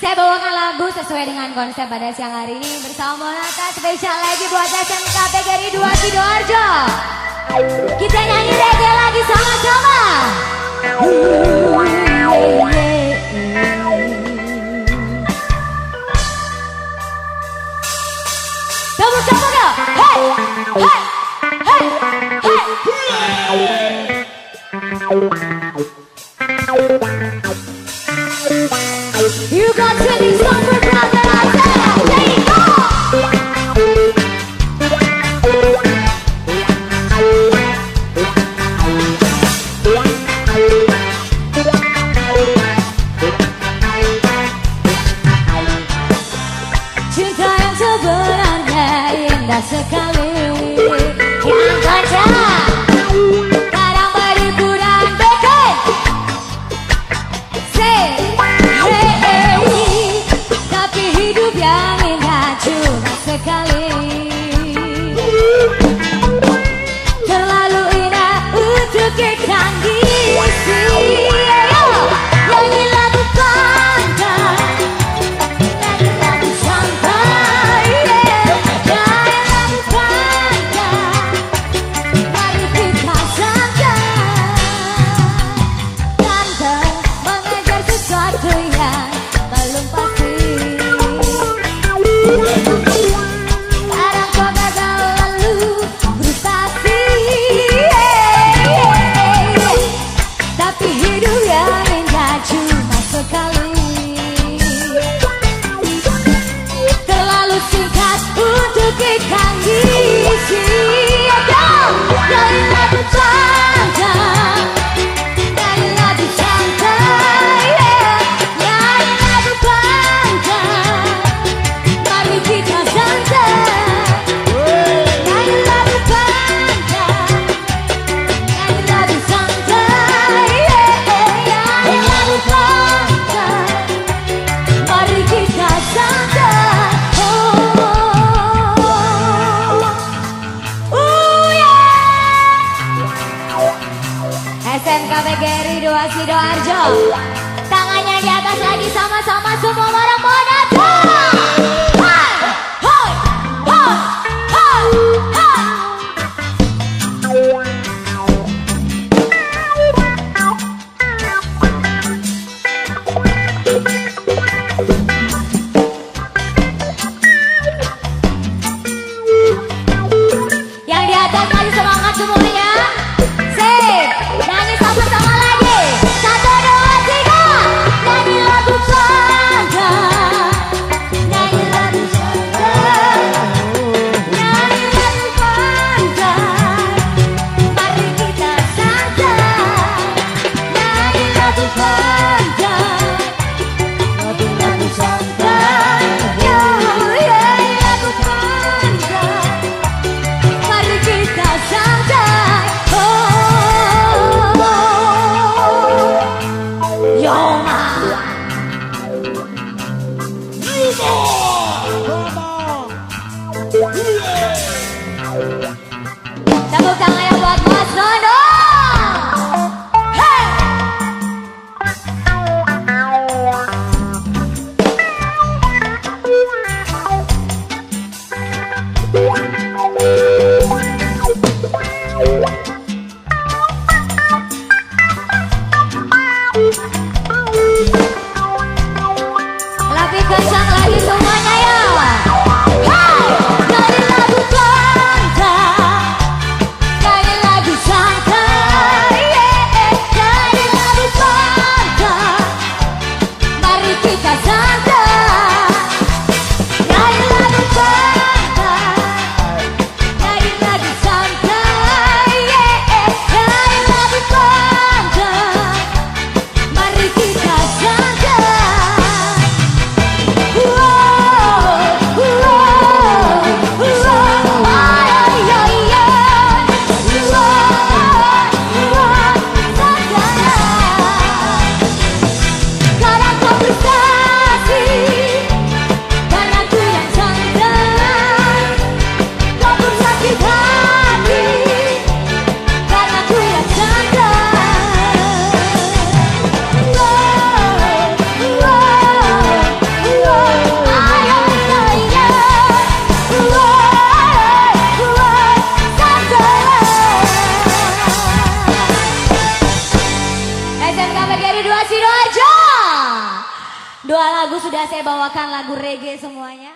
Saya bawakan lagu sesuai dengan konsep pada siang hari ini bersama Monata spesial lagi buat SMK PGRI 2 Sidoarjo. Kita nyanyi reggae lagi sama-sama. Sama-sama dong. Hey, hey, hey, hey. You got 20 songs for brother Isaiah. There you go. Cinta yang sebenarnya indah sekali. Yang kaca kadang beribu dan bikin tapi hidup yang indah cuma sekali. Terlalu indah untuk kita ngisi. Nyanyi lagu pantai, nyanyi lagu santai, nyanyi lagu pantai. Mari kita santai, tante mengejar sesuatu yang belum pasti. Kadang kau gagal lalu frustasi, tapi hidup yang indah cuma sekali. Terlalu singkat untuk kita ngisi. Nyanyi lagu pantai, nyanyi lagu santai, nyanyi lagu pantai. Mari kita santai, nyanyi lagu pantai, nyanyi lagu santai, nyanyi lagu pantai. Mari kita santai. SMK PGRI 2 Sidoarjo. Tangannya di atas lagi sama-sama semua orang Monata. Hai, hai, hai, hai, hai. Yang di atas lagi semangat semuanya. Sip, nyanyi sama-sama lagi. 1, 2, 3. Nyanyi lagu pantai, nyanyi lagu santai, Dua lagu sudah saya bawakan, lagu reggae semuanya.